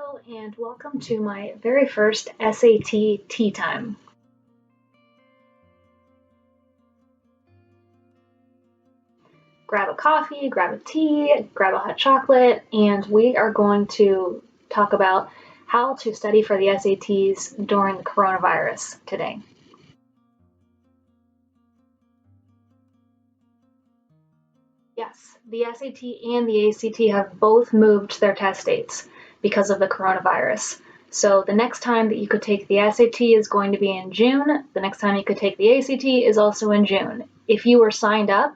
Hello and welcome to my very first SAT tea time. Grab a coffee, grab a tea, grab a hot chocolate, and we are going to talk about how to study for the SATs during the coronavirus today. Yes, the SAT and the ACT have both moved their test dates because of the coronavirus. So the next time that you could take the SAT is going to be in June. The next time you could take the ACT is also in June. If you were signed up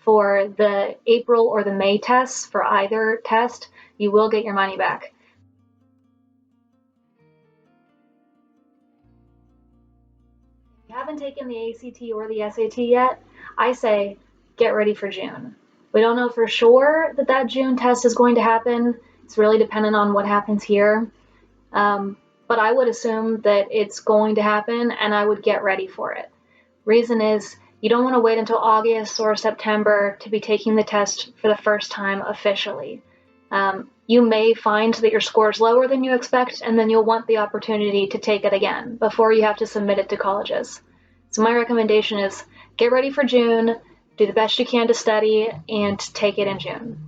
for the April or the May tests for either test, you will get your money back. If you haven't taken the ACT or the SAT yet, I say get ready for June. We don't know for sure that June test is going to happen. It's really dependent on what happens here. But I would assume that it's going to happen and I would get ready for it. Reason is you don't want to wait until August or September to be taking the test for the first time officially. You may find that your score is lower than you expect, and then you'll want the opportunity to take it again before you have to submit it to colleges. So my recommendation is get ready for June, do the best you can to study, and take it in June.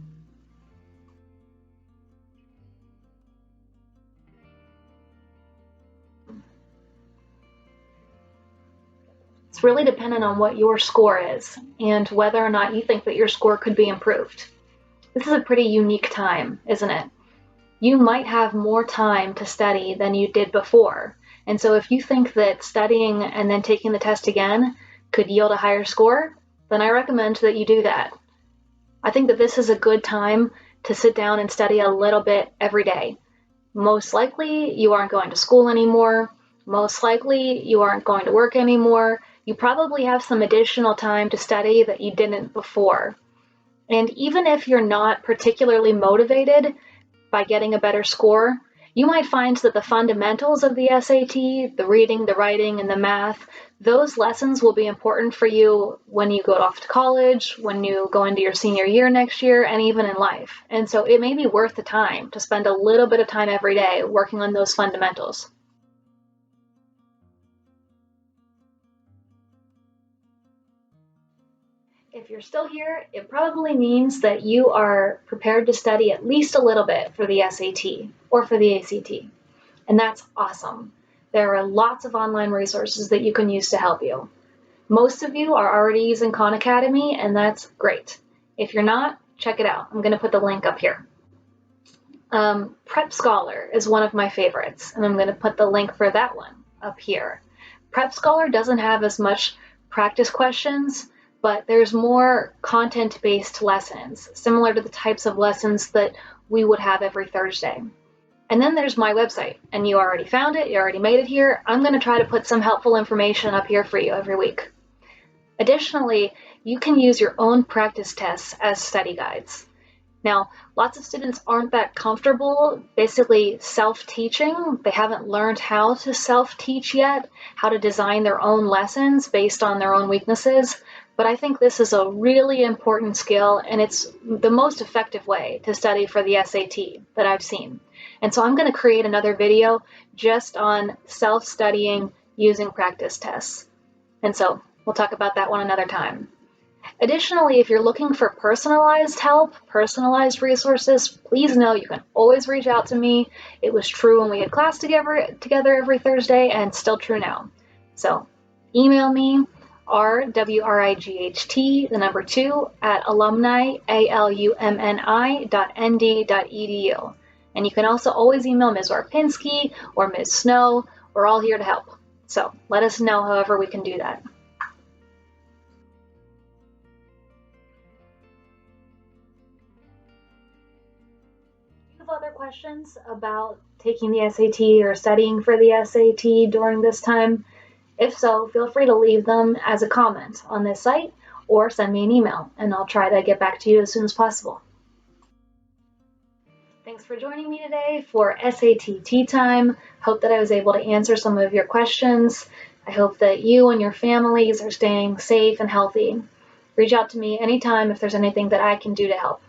It's really dependent on what your score is and whether or not you think that your score could be improved. This is a pretty unique time, isn't it? You might have more time to study than you did before. And so if you think that studying and then taking the test again could yield a higher score, then I recommend that you do that. I think that this is a good time to sit down and study a little bit every day. Most likely you aren't going to school anymore. Most likely you aren't going to work anymore. You probably have some additional time to study that you didn't before. And even if you're not particularly motivated by getting a better score, you might find that the fundamentals of the SAT, the reading, the writing, and the math, those lessons will be important for you when you go off to college, when you go into your senior year next year, and even in life. And so it may be worth the time to spend a little bit of time every day working on those fundamentals. If you're still here, it probably means that you are prepared to study at least a little bit for the SAT or for the ACT. And that's awesome. There are lots of online resources that you can use to help you. Most of you are already using Khan Academy, and that's great. If you're not, check it out. I'm going to put the link up here. Prep Scholar is one of my favorites, and I'm going to put the link for that one up here. Prep Scholar doesn't have as much practice questions, but there's more content-based lessons, similar to the types of lessons that we would have every Thursday. And then there's my website, and you already found it, you already made it here. I'm going to try to put some helpful information up here for you every week. Additionally, you can use your own practice tests as study guides. Now, lots of students aren't that comfortable basically self-teaching. They haven't learned how to self-teach yet, how to design their own lessons based on their own weaknesses. But I think this is a really important skill, and it's the most effective way to study for the SAT that I've seen. And so I'm going to create another video just on self-studying using practice tests. And so we'll talk about that one another time. Additionally, if you're looking for personalized help, personalized resources, please know you can always reach out to me. It was true when we had class together every Thursday, and still true now. So email me, rwright2 at alumni.nd.edu. And you can also always email Ms. Warpinski or Ms. Snow. We're all here to help. So let us know however we can do that. If you have other questions about taking the SAT or studying for the SAT during this time, if so, feel free to leave them as a comment on this site or send me an email, and I'll try to get back to you as soon as possible. Thanks for joining me today for SAT Tea Time. Hope that I was able to answer some of your questions. I hope that you and your families are staying safe and healthy. Reach out to me anytime if there's anything that I can do to help.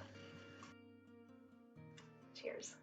Cheers.